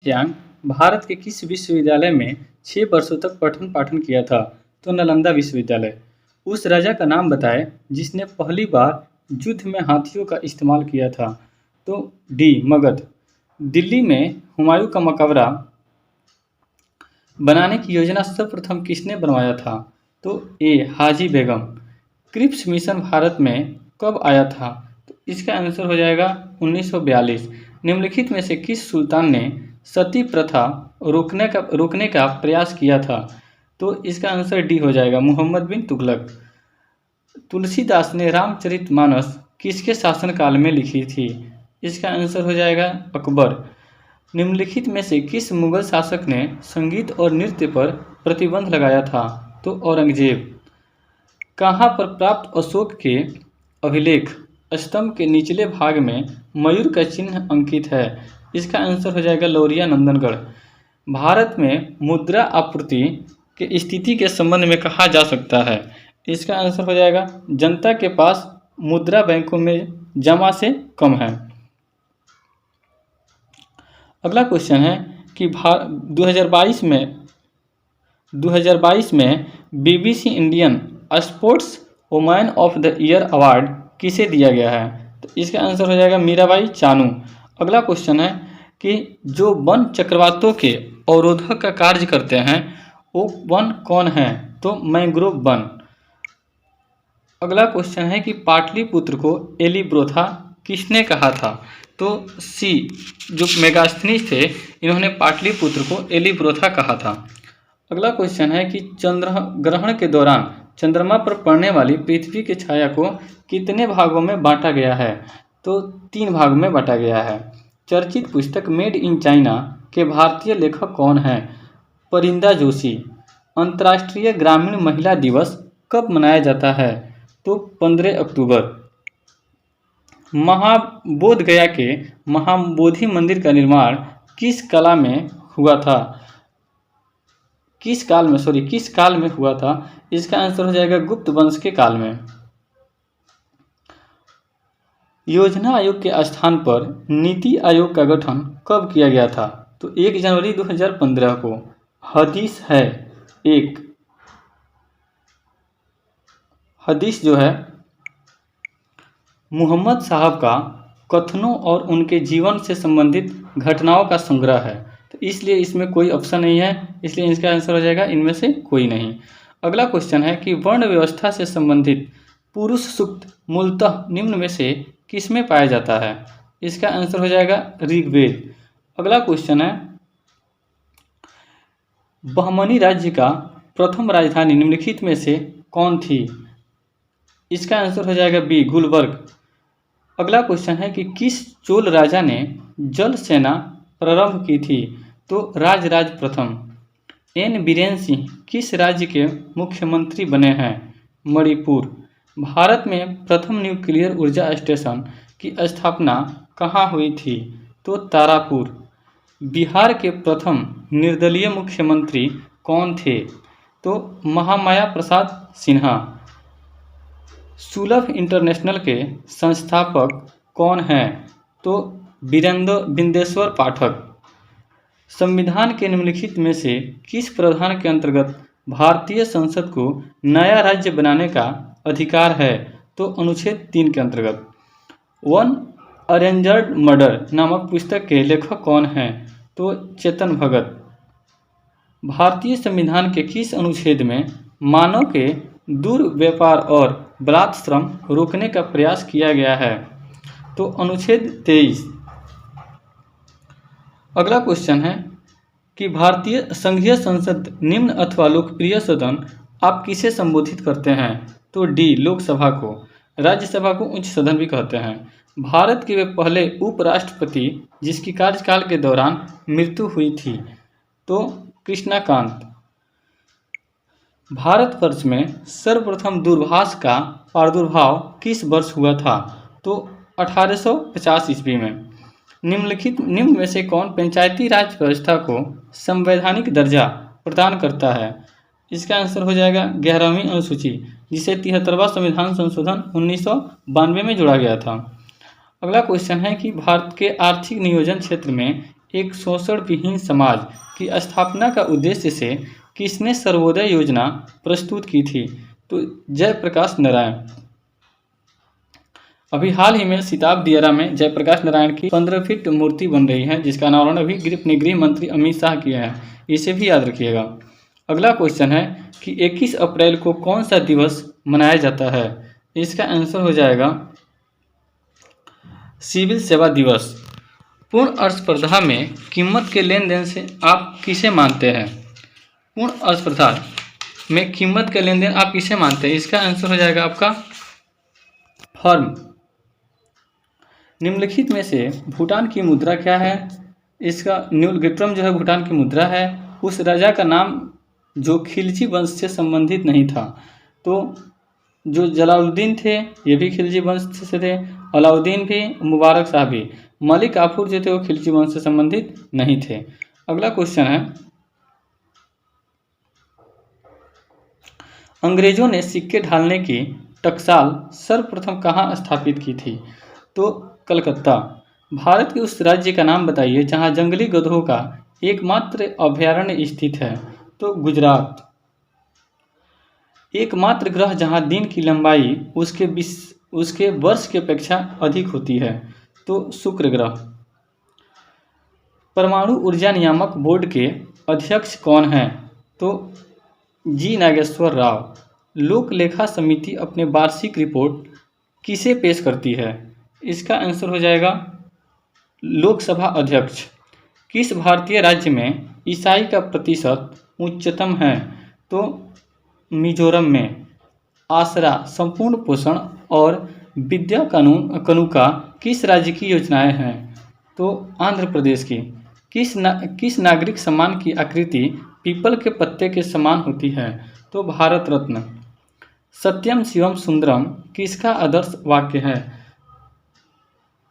यांग भारत के किस विश्वविद्यालय में 6 वर्षों तक पठन पाठन किया था? तो नालंदा विश्वविद्यालय। उस राजा का नाम बताएं जिसने पहली बार युद्ध में हाथियों का इस्तेमाल किया था? तो डी मगध। दिल्ली में हुमायूं का मकबरा बनाने की योजना सर्वप्रथम किसने बनवाया था? तो ए हाजी बेगम। क्रिप्स मिशन भारत में कब आया था? तो इसका आंसर हो जाएगा 1942। निम्नलिखित में से किस सुल्तान ने सती प्रथा रोकने का प्रयास किया था? तो इसका आंसर डी हो जाएगा, मोहम्मद बिन तुगलक। तुलसीदास ने रामचरितमानस किसके शासनकाल में लिखी थी? इसका आंसर हो जाएगा अकबर। निम्नलिखित में से किस मुगल शासक ने संगीत और नृत्य पर प्रतिबंध लगाया था? तो औरंगजेब। कहाँ पर प्राप्त अशोक के अभिलेख स्तंभ के निचले भाग में मयूर का चिन्ह अंकित है? इसका आंसर हो जाएगा लौरिया नंदनगढ़। भारत में मुद्रा आपूर्ति की स्थिति के संबंध में कहा जा सकता है? इसका आंसर हो जाएगा जनता के पास मुद्रा बैंकों में जमा से कम है। अगला क्वेश्चन है कि 2022 में BBC Indian sports women of the year award किसे दिया गया है? तो इसका आंसर हो जाएगा मीराबाई चानू। अगला क्वेश्चन है कि जो वन चक्रवातों के अवरोधक का कार्य करते हैं वो वन कौन है? तो मैंग्रोव वन। अगला क्वेश्चन है कि पाटलिपुत्र को एलिब्रोथा किसने कहा था? तो सी जो मेगास्थनीज थे इन्होंने पाटलिपुत्र को एलिब्रोथा कहा था। अगला क्वेश्चन है कि चंद्र ग्रहण के दौरान चंद्रमा पर पड़ने वाली पृथ्वी की छाया को कितने भागों में बांटा गया है? तो 3 भागों में बांटा गया है। चर्चित पुस्तक मेड इन चाइना के भारतीय लेखक कौन हैं? परिंदा जोशी। अंतर्राष्ट्रीय ग्रामीण महिला दिवस कब मनाया जाता है? तो 15 अक्टूबर। महाबोध गया के महाबोधि मंदिर का निर्माण किस काल में हुआ था? किस काल में हुआ था? इसका आंसर हो जाएगा गुप्त वंश के काल में। योजना आयोग के स्थान पर नीति आयोग का गठन कब किया गया था? तो 1 जनवरी 2015 को। हदीस है एक। हदीस जो है मुहम्मद साहब का कथनों और उनके जीवन से संबंधित घटनाओं का संग्रह है, तो इसलिए इसमें कोई ऑप्शन नहीं है, इसलिए इसका आंसर हो जाएगा इनमें से कोई नहीं। अगला क्वेश्चन है कि वर्ण व्यवस्था से संबंधित पुरुष सूक्त मूलतः निम्न में से किसमें पाया जाता है? इसका आंसर हो जाएगा ऋग्वेद। अगला क्वेश्चन है बहमनी राज्य का प्रथम राजधानी निम्नलिखित में से कौन थी? इसका आंसर हो जाएगा बी गुलबर्ग। अगला क्वेश्चन है कि किस चोल राजा ने जल सेना प्रारंभ की थी? तो राजराज प्रथम। एन बीरेन सिंह किस राज्य के मुख्यमंत्री बने हैं? मणिपुर। भारत में प्रथम न्यूक्लियर ऊर्जा स्टेशन की स्थापना कहाँ हुई थी? तो तारापुर। बिहार के प्रथम निर्दलीय मुख्यमंत्री कौन थे? तो महामाया प्रसाद सिन्हा। सुलभ इंटरनेशनल के संस्थापक कौन हैं? तो बिंदेश्वर पाठक। संविधान के निम्नलिखित में से किस प्रावधान के अंतर्गत भारतीय संसद को नया राज्य बनाने का अधिकार है? तो अनुच्छेद 3 के अंतर्गत। वन अरेंजर्ड मर्डर नामक पुस्तक के लेखक कौन हैं? तो चेतन भगत। भारतीय संविधान के किस अनुच्छेद में मानव के दुर्व्यापार और बलात्श्रम रोकने का प्रयास किया गया है? तो अनुच्छेद 23। अगला क्वेश्चन है कि भारतीय संघीय संसद निम्न अथवा लोकप्रिय सदन आप किसे संबोधित करते हैं? तो डी लोकसभा को। राज्यसभा को उच्च सदन भी कहते हैं। भारत के वे पहले उपराष्ट्रपति जिसकी कार्यकाल के दौरान मृत्यु हुई थी? तो कृष्णाकांत। भारतवर्ष में सर्वप्रथम दूरभाष का प्रादुर्भाव किस वर्ष हुआ था? तो 1850 ईस्वी में। निम्न में से कौन पंचायती राज व्यवस्था को संवैधानिक दर्जा प्रदान करता है? इसका आंसर हो जाएगा 11वीं अनुसूची, जिसे 73वां संविधान संशोधन 1992 में जोड़ा गया था। अगला क्वेश्चन है कि भारत के आर्थिक नियोजन क्षेत्र में एक शोषण विहीन समाज की स्थापना का उद्देश्य से किसने सर्वोदय योजना प्रस्तुत की थी? तो जयप्रकाश नारायण। अभी हाल ही में सिताब दियारा में जयप्रकाश नारायण की 15 फीट मूर्ति बन रही है, जिसका अनावरण अभी अपने गृह मंत्री अमित शाह किए हैं। इसे भी याद रखिएगा। अगला क्वेश्चन है कि 21 अप्रैल को कौन सा दिवस मनाया जाता है? इसका आंसर हो जाएगा सिविल सेवा दिवस। पूर्ण अर्थ में कीमत के लेन देन से आप किसे मानते हैं? पूर्ण अस्पर्धा में कीमत के लेन देन आप किसे मानते हैं? इसका आंसर हो जाएगा आपका फर्म। निम्नलिखित में से भूटान की मुद्रा क्या है? इसका न्यूलगिट्रम जो है भूटान की मुद्रा है। उस राजा का नाम जो खिलजी वंश से संबंधित नहीं था। तो जो जलालुद्दीन थे ये भी खिलजी वंश से थे, अलाउद्दीन भी, मुबारक शाह भी। मलिक काफूर जो थे वो खिलजी वंश से संबंधित नहीं थे। अगला क्वेश्चन है, अंग्रेजों ने सिक्के ढालने की टकसाल सर्वप्रथम कहाँ स्थापित की थी? तो कलकत्ता। भारत के उस राज्य का नाम बताइए जहां जंगली गधों का एकमात्र अभयारण्य स्थित है? तो गुजरात। एकमात्र ग्रह जहां दिन की लंबाई उसके वर्ष की अपेक्षा अधिक होती है? तो शुक्र ग्रह। परमाणु ऊर्जा नियामक बोर्ड के अध्यक्ष कौन हैं? तो जी नागेश्वर राव। लोक लेखा समिति अपने वार्षिक रिपोर्ट किसे पेश करती है? इसका आंसर हो जाएगा लोकसभा अध्यक्ष। किस भारतीय राज्य में ईसाई का प्रतिशत उच्चतम है? तो मिजोरम में। आसरा, संपूर्ण पोषण और विद्या कानूका किस राज्य की योजनाएं हैं? तो आंध्र प्रदेश की। किस नागरिक सम्मान की आकृति पीपल के पत्ते के समान होती है? तो भारत रत्न। सत्यम शिवम सुंदरम किसका आदर्श वाक्य है?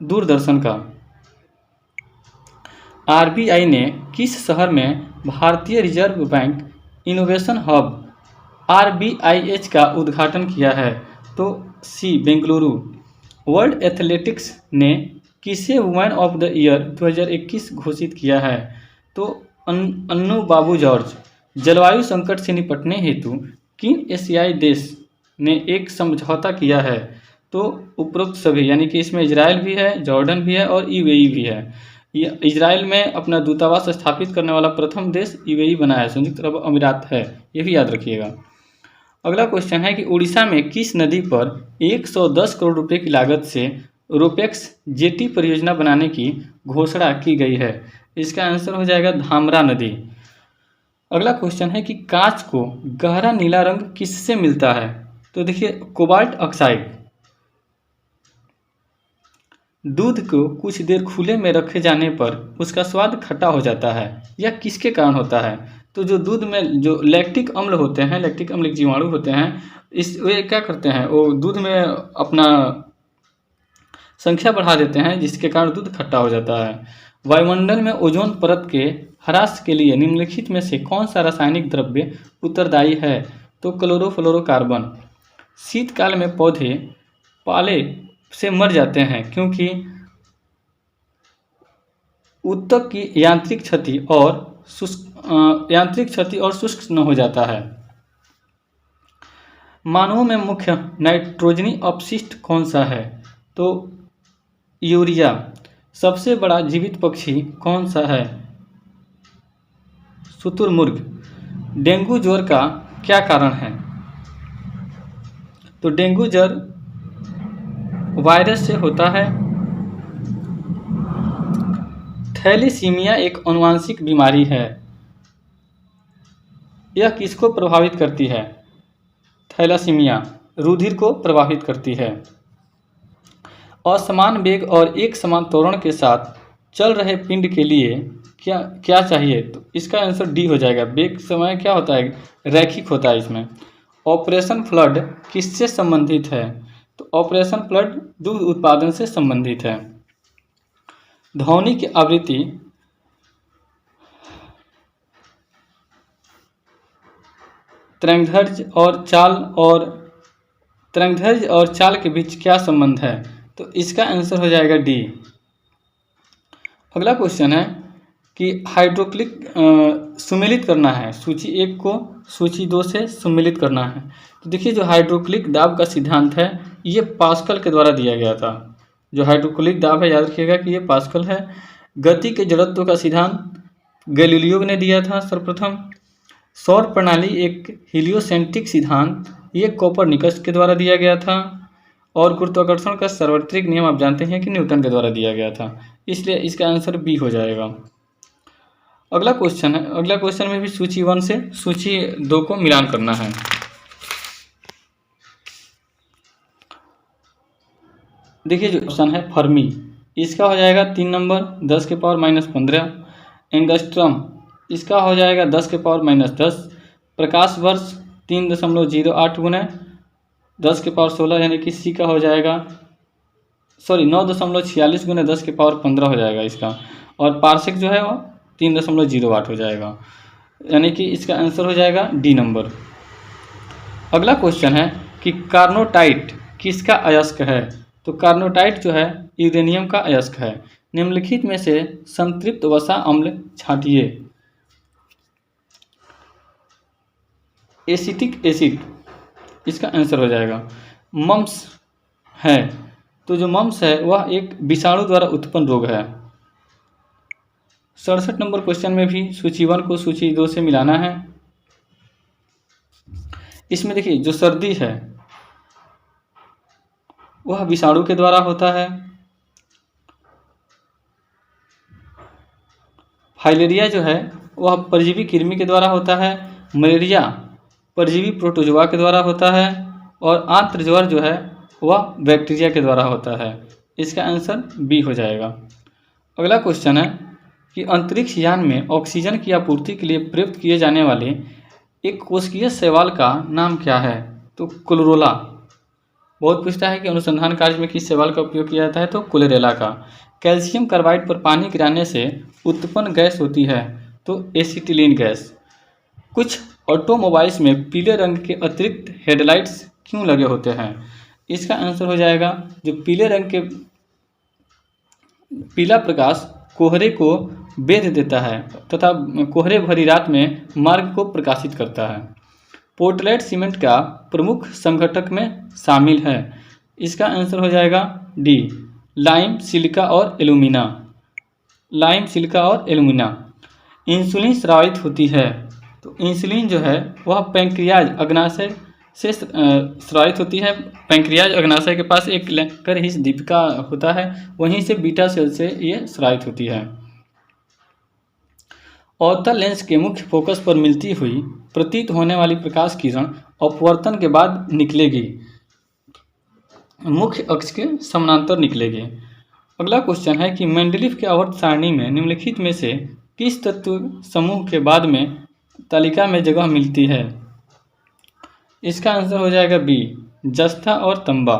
दूरदर्शन का। आरबीआई ने किस शहर में भारतीय reserve bank innovation hub RBIH का उद्घाटन किया है? तो सी बेंगलुरु। वर्ल्ड एथलेटिक्स ने किसे वुमेन ऑफ द ईयर 2021 घोषित किया है? तो अन्नू बाबू जॉर्ज। जलवायु संकट से निपटने हेतु किन एशियाई देश ने एक समझौता किया है? तो उपरोक्त सभी, यानी कि इसमें इजराइल भी है, जॉर्डन भी है और यूएई भी है। ये इजराइल में अपना दूतावास स्थापित करने वाला प्रथम देश यूएई बना है, संयुक्त अरब अमीरात है, ये भी याद रखिएगा। अगला क्वेश्चन है कि उड़ीसा में किस नदी पर 110 करोड़ रुपए की लागत से रोपेक्स जेटी परियोजना बनाने की घोषणा की गई है? इसका आंसर हो जाएगा धामरा नदी। अगला क्वेश्चन है कि कांच को गहरा नीला रंग किससे मिलता है? तो देखिए कोबाल्ट ऑक्साइड। दूध को कुछ देर खुले में रखे जाने पर उसका स्वाद खट्टा हो जाता है, यह किसके कारण होता है? तो जो दूध में जो लैक्टिक अम्ल होते हैं, लैक्टिक अम्ल जीवाणु होते हैं, वे क्या करते हैं, वो दूध में अपना संख्या बढ़ा देते हैं, जिसके कारण दूध खट्टा हो जाता है। वायुमंडल में ओजोन परत के ह्रास के लिए निम्नलिखित में से कौन सा रासायनिक द्रव्य उत्तरदायी है? तो क्लोरोफ्लोरोकार्बन। शीतकाल में पौधे पाले से मर जाते हैं क्योंकि उत्तक की यांत्रिक क्षति और शुष्क न हो जाता है। मानवों में मुख्य नाइट्रोजनी अपशिष्ट कौन सा है? तो यूरिया। सबसे बड़ा जीवित पक्षी कौन सा है? शुतुरमुर्ग। डेंगू ज्वर का क्या कारण है? तो डेंगू ज्वर वायरस से होता है। थैलेसीमिया एक आनुवंशिक बीमारी है, यह किसको प्रभावित करती है? थैलेसीमिया रुधिर को प्रभावित करती है। असमान वेग और एक समान त्वरण के साथ चल रहे पिंड के लिए क्या चाहिए? तो इसका आंसर डी हो जाएगा। वेग समय क्या होता है? रैखिक होता है इसमें। ऑपरेशन फ्लड किससे संबंधित है? तो ऑपरेशन फ्लड दूध उत्पादन से संबंधित है। ध्वनि की आवृत्ति तरंगदैर्घ्य और चाल के बीच क्या संबंध है? तो इसका आंसर हो जाएगा डी। अगला क्वेश्चन है कि हाइड्रोक्लिक सुमेलित करना है, सूची 1 को सूची 2 से सुमेलित करना है। तो देखिए जो हाइड्रोक्लिक दाब का सिद्धांत है ये पास्कल के द्वारा दिया गया था। जो हाइड्रोक्लिक दाब है याद रखिएगा कि ये पास्कल है। गति के जड़त्व का सिद्धांत गैलीलियो ने दिया था सर्वप्रथम। सौर प्रणाली एक हीलियोसेंट्रिक सिद्धांत ये कोपरनिकस के द्वारा दिया गया था। और गुरुत्वाकर्षण का सार्वत्रिक नियम आप जानते हैं कि न्यूटन के द्वारा दिया गया था, इसलिए इसका आंसर बी हो जाएगा। अगला क्वेश्चन है, अगला क्वेश्चन में भी सूची 1 से सूची 2 को मिलान करना है। देखिए जो ऑप्शन है फर्मी, इसका हो जाएगा 3 नंबर 10 के पावर -15। एंगस्ट्रम, इसका हो जाएगा 10 के पावर -10। प्रकाश वर्ष 3.08 गुना 10 के पावर 16, यानी कि सी का हो जाएगा 9.46 गुना 10 के पावर 15 हो जाएगा इसका। और पार्सेक जो है वो 3.08 हो जाएगा, यानी कि इसका आंसर हो जाएगा डी नंबर। अगला क्वेश्चन है कि कार्नोटाइट किसका अयस्क है। तो कार्नोटाइट जो है यूरेनियम का अयस्क है। निम्नलिखित में से संतृप्त वसा अम्ल छांटिए। एसिटिक एसिड, इसका आंसर हो जाएगा। मम्स है, तो जो मम्स है वह एक विषाणु द्वारा उत्पन्न रोग है। 67 नंबर क्वेश्चन में भी सूची 1 को सूची 2 से मिलाना है। इसमें देखिए जो सर्दी है वह विषाणु के द्वारा होता है। फाइलेरिया जो है वह परजीवी कृमि के द्वारा होता है। मलेरिया परजीवी प्रोटोजोआ के द्वारा होता है। और आंत्रज्वर जो है वह बैक्टीरिया के द्वारा होता है। इसका आंसर बी हो जाएगा। अगला क्वेश्चन है कि अंतरिक्ष यान में ऑक्सीजन की आपूर्ति के लिए प्रयुक्त किए जाने वाले एक कोशिकीय शैवाल का नाम क्या है। तो क्लोरेला। बहुत पूछता है कि अनुसंधान कार्य में किस शैवाल का उपयोग किया जाता है, तो क्लोरेला का। कैल्शियम कार्बाइड पर पानी गिराने से उत्पन्न गैस होती है, तो एसिटिलीन गैस। कुछ ऑटोमोबाइल्स में पीले रंग के अतिरिक्त हेडलाइट्स क्यों लगे होते हैं। इसका आंसर हो जाएगा जो पीले रंग के पीला प्रकाश कोहरे को बेध देता है तथा कोहरे भरी रात में मार्ग को प्रकाशित करता है। पोर्टलैंड सीमेंट का प्रमुख संगठक में शामिल है। इसका आंसर हो जाएगा डी, लाइम, सिलिका और एल्यूमिना। लाइम, सिलिका और एल्यूमिना। इंसुलिन स्रावित होती है, तो इंसुलिन जो है वह पैंक्रियाज अग्नाशय से स्रावित होती है। पैंक्रियाज अग्नाशय के पास एक लेकर ही दीपिका होता है, वहीं से बीटा सेल से ये स्रावित होती है। अवतल लेंस के मुख्य फोकस पर मिलती हुई प्रतीत होने वाली प्रकाश किरण अपवर्तन के बाद निकलेगी, मुख्य अक्ष के समानांतर निकलेगी। अगला क्वेश्चन है कि मेंडलीफ के आवर्त सारणी में निम्नलिखित में से किस तत्व समूह के बाद में तालिका में जगह मिलती है। इसका आंसर हो जाएगा बी, जस्ता और तंबा।